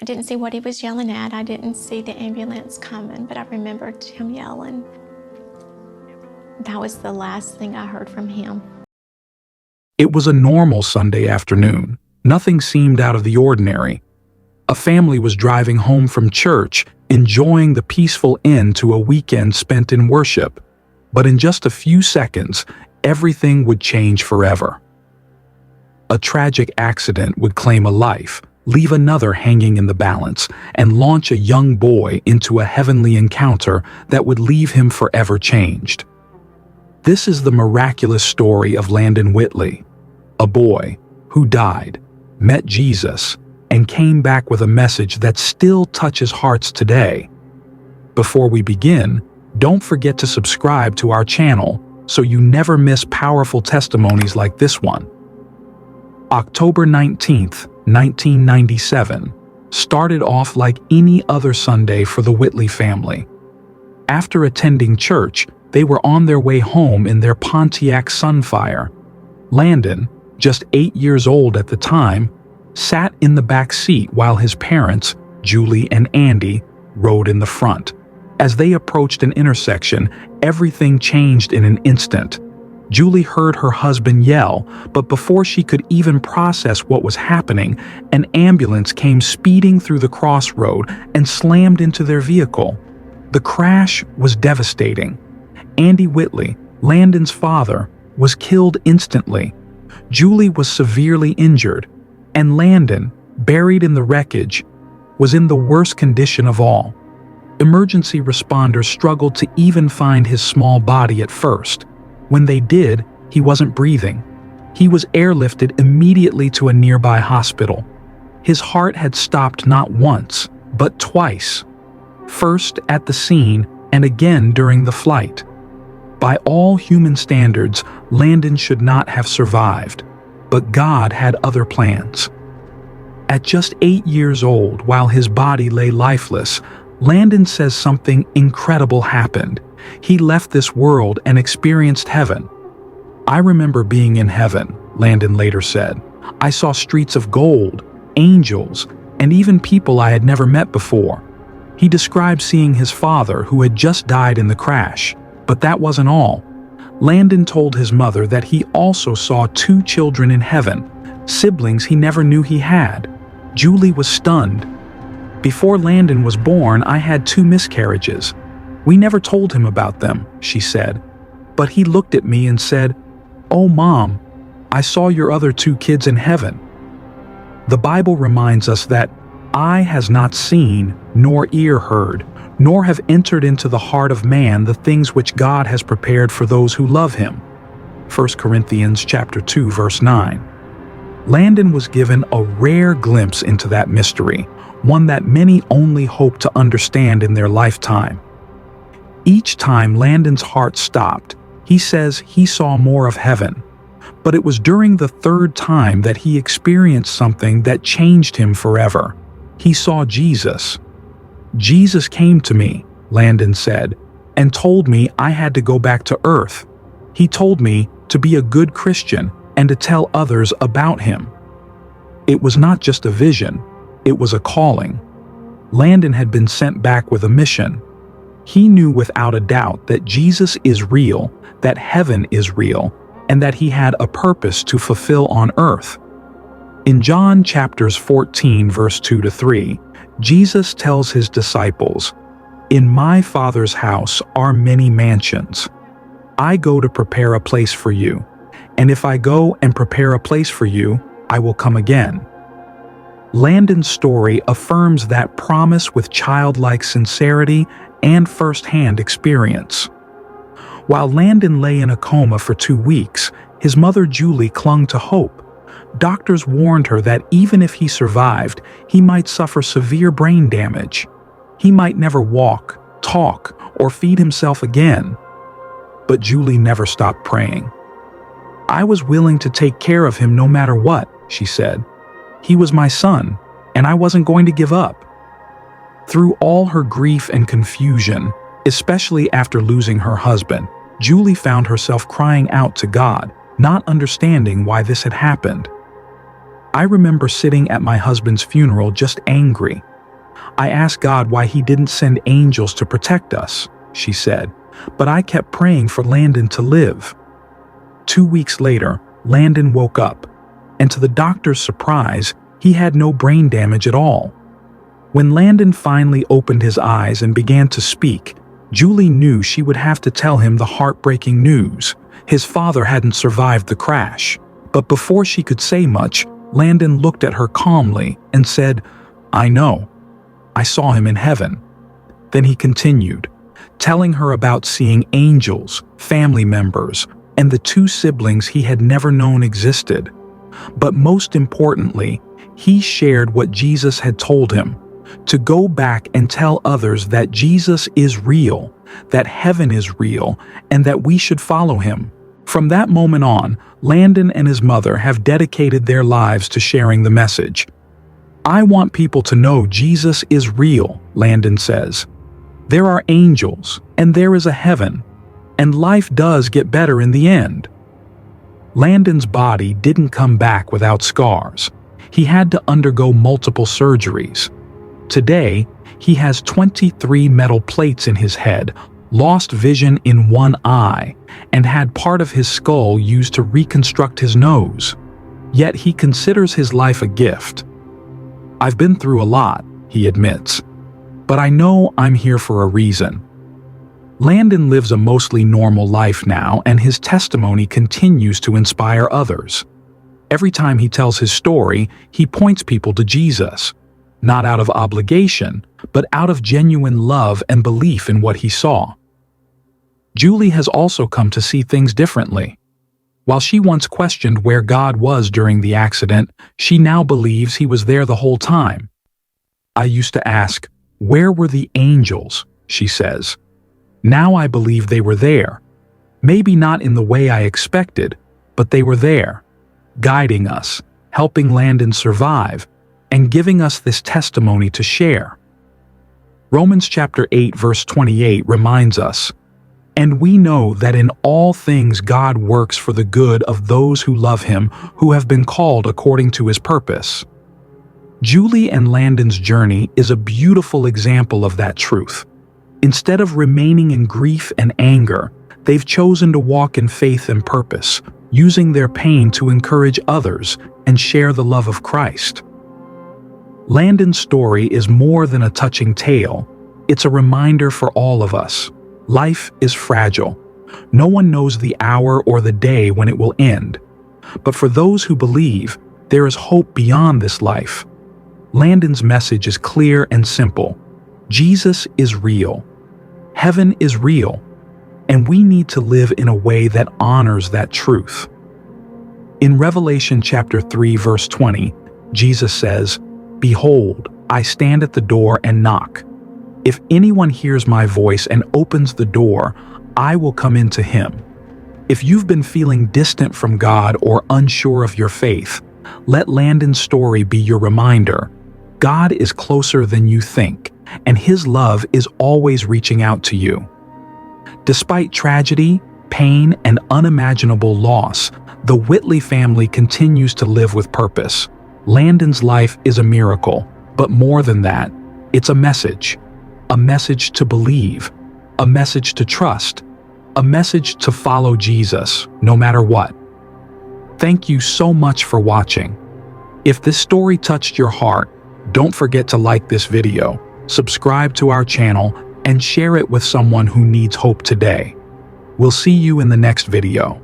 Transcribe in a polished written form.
I didn't see what he was yelling at. I didn't see the ambulance coming, but I remembered him yelling. That was the last thing I heard from him. It was a normal Sunday afternoon. Nothing seemed out of the ordinary. A family was driving home from church, enjoying the peaceful end to a weekend spent in worship. But in just a few seconds, everything would change forever. A tragic accident would claim a life, leave another hanging in the balance, and launch a young boy into a heavenly encounter that would leave him forever changed. This is the miraculous story of Landon Whitley, a boy who died, met Jesus, and came back with a message that still touches hearts today. Before we begin, don't forget to subscribe to our channel so you never miss powerful testimonies like this one. October 19th, 1997, started off like any other Sunday for the Whitley family. After attending church, they were on their way home in their Pontiac Sunfire. Landon, just 8 years old at the time, sat in the back seat while his parents, Julie and Andy, rode in the front. As they approached an intersection, everything changed in an instant. Julie heard her husband yell, but before she could even process what was happening, an ambulance came speeding through the crossroad and slammed into their vehicle. The crash was devastating. Andy Whitley, Landon's father, was killed instantly. Julie was severely injured, and Landon, buried in the wreckage, was in the worst condition of all. Emergency responders struggled to even find his small body at first. When they did, he wasn't breathing. He was airlifted immediately to a nearby hospital. His heart had stopped not once, but twice. First at the scene and again during the flight. By all human standards, Landon should not have survived, but God had other plans. At just 8 years old, while his body lay lifeless, Landon says something incredible happened. He left this world and experienced heaven. "I remember being in heaven," Landon later said. "I saw streets of gold, angels, and even people I had never met before." He described seeing his father, who had just died in the crash. But that wasn't all. Landon told his mother that he also saw 2 children in heaven, siblings he never knew he had. Julie was stunned. "Before Landon was born, I had 2 miscarriages. We never told him about them," she said. "But he looked at me and said, 'Oh, Mom, I saw your other 2 kids in heaven.'" The Bible reminds us that eye has not seen, nor ear heard, nor have entered into the heart of man the things which God has prepared for those who love him. 1 Corinthians chapter 2, verse 9. Landon was given a rare glimpse into that mystery, one that many only hope to understand in their lifetime. Each time Landon's heart stopped, he says he saw more of heaven. But it was during the 3rd time that he experienced something that changed him forever. He saw Jesus. "Jesus came to me," Landon said, "and told me I had to go back to earth. He told me to be a good Christian and to tell others about him." It was not just a vision, it was a calling. Landon had been sent back with a mission. He knew without a doubt that Jesus is real, that heaven is real, and that he had a purpose to fulfill on earth. In John chapters 14, verse 2-3, Jesus tells his disciples, "In my Father's house are many mansions. I go to prepare a place for you, and if I go and prepare a place for you, I will come again." Landon's story affirms that promise with childlike sincerity and first-hand experience. While Landon lay in a coma for 2 weeks, his mother Julie clung to hope. Doctors warned her that even if he survived, he might suffer severe brain damage. He might never walk, talk, or feed himself again. But Julie never stopped praying. "I was willing to take care of him no matter what," she said. "He was my son, and I wasn't going to give up." Through all her grief and confusion, especially after losing her husband, Julie found herself crying out to God, not understanding why this had happened. "I remember sitting at my husband's funeral just angry," I asked God why he didn't send angels to protect us, she said, but I kept praying for Landon to live. 2 weeks later, Landon woke up, and to the doctor's surprise, he had no brain damage at all. When Landon finally opened his eyes and began to speak, Julie knew she would have to tell him the heartbreaking news. His father hadn't survived the crash. But before she could say much, Landon looked at her calmly and said, "I know. I saw him in heaven." Then he continued, telling her about seeing angels, family members, and the 2 siblings he had never known existed. But most importantly, he shared what Jesus had told him, to go back and tell others that Jesus is real, that heaven is real, and that we should follow him. From that moment on, Landon and his mother have dedicated their lives to sharing the message. "I want people to know Jesus is real," Landon says. "There are angels, and there is a heaven, and life does get better in the end." Landon's body didn't come back without scars. He had to undergo multiple surgeries. Today, he has 23 metal plates in his head, lost vision in one eye, and had part of his skull used to reconstruct his nose. Yet he considers his life a gift. "I've been through a lot," he admits, "but I know I'm here for a reason." Landon lives a mostly normal life now, and his testimony continues to inspire others. Every time he tells his story, he points people to Jesus, not out of obligation, but out of genuine love and belief in what he saw. Julie has also come to see things differently. While she once questioned where God was during the accident, she now believes he was there the whole time. "I used to ask, where were the angels?" she says. "Now I believe they were there. Maybe not in the way I expected, but they were there, guiding us, helping Landon survive, and giving us this testimony to share." Romans chapter 8 verse 28 reminds us, "And we know that in all things God works for the good of those who love him, who have been called according to his purpose." Julie and Landon's journey is a beautiful example of that truth. Instead of remaining in grief and anger, they've chosen to walk in faith and purpose, using their pain to encourage others and share the love of Christ. Landon's story is more than a touching tale. It's a reminder for all of us. Life is fragile. No one knows the hour or the day when it will end. But for those who believe, there is hope beyond this life. Landon's message is clear and simple. Jesus is real. Heaven is real. And we need to live in a way that honors that truth. In Revelation chapter 3 verse 20, Jesus says, "Behold, I stand at the door and knock. If anyone hears my voice and opens the door, I will come into him." If you've been feeling distant from God or unsure of your faith, let Landon's story be your reminder. God is closer than you think, and his love is always reaching out to you. Despite tragedy, pain, and unimaginable loss, the Whitley family continues to live with purpose. Landon's life is a miracle, but more than that, it's a message to believe, a message to trust, a message to follow Jesus, no matter what. Thank you so much for watching. If this story touched your heart, don't forget to like this video, subscribe to our channel, and share it with someone who needs hope today. We'll see you in the next video.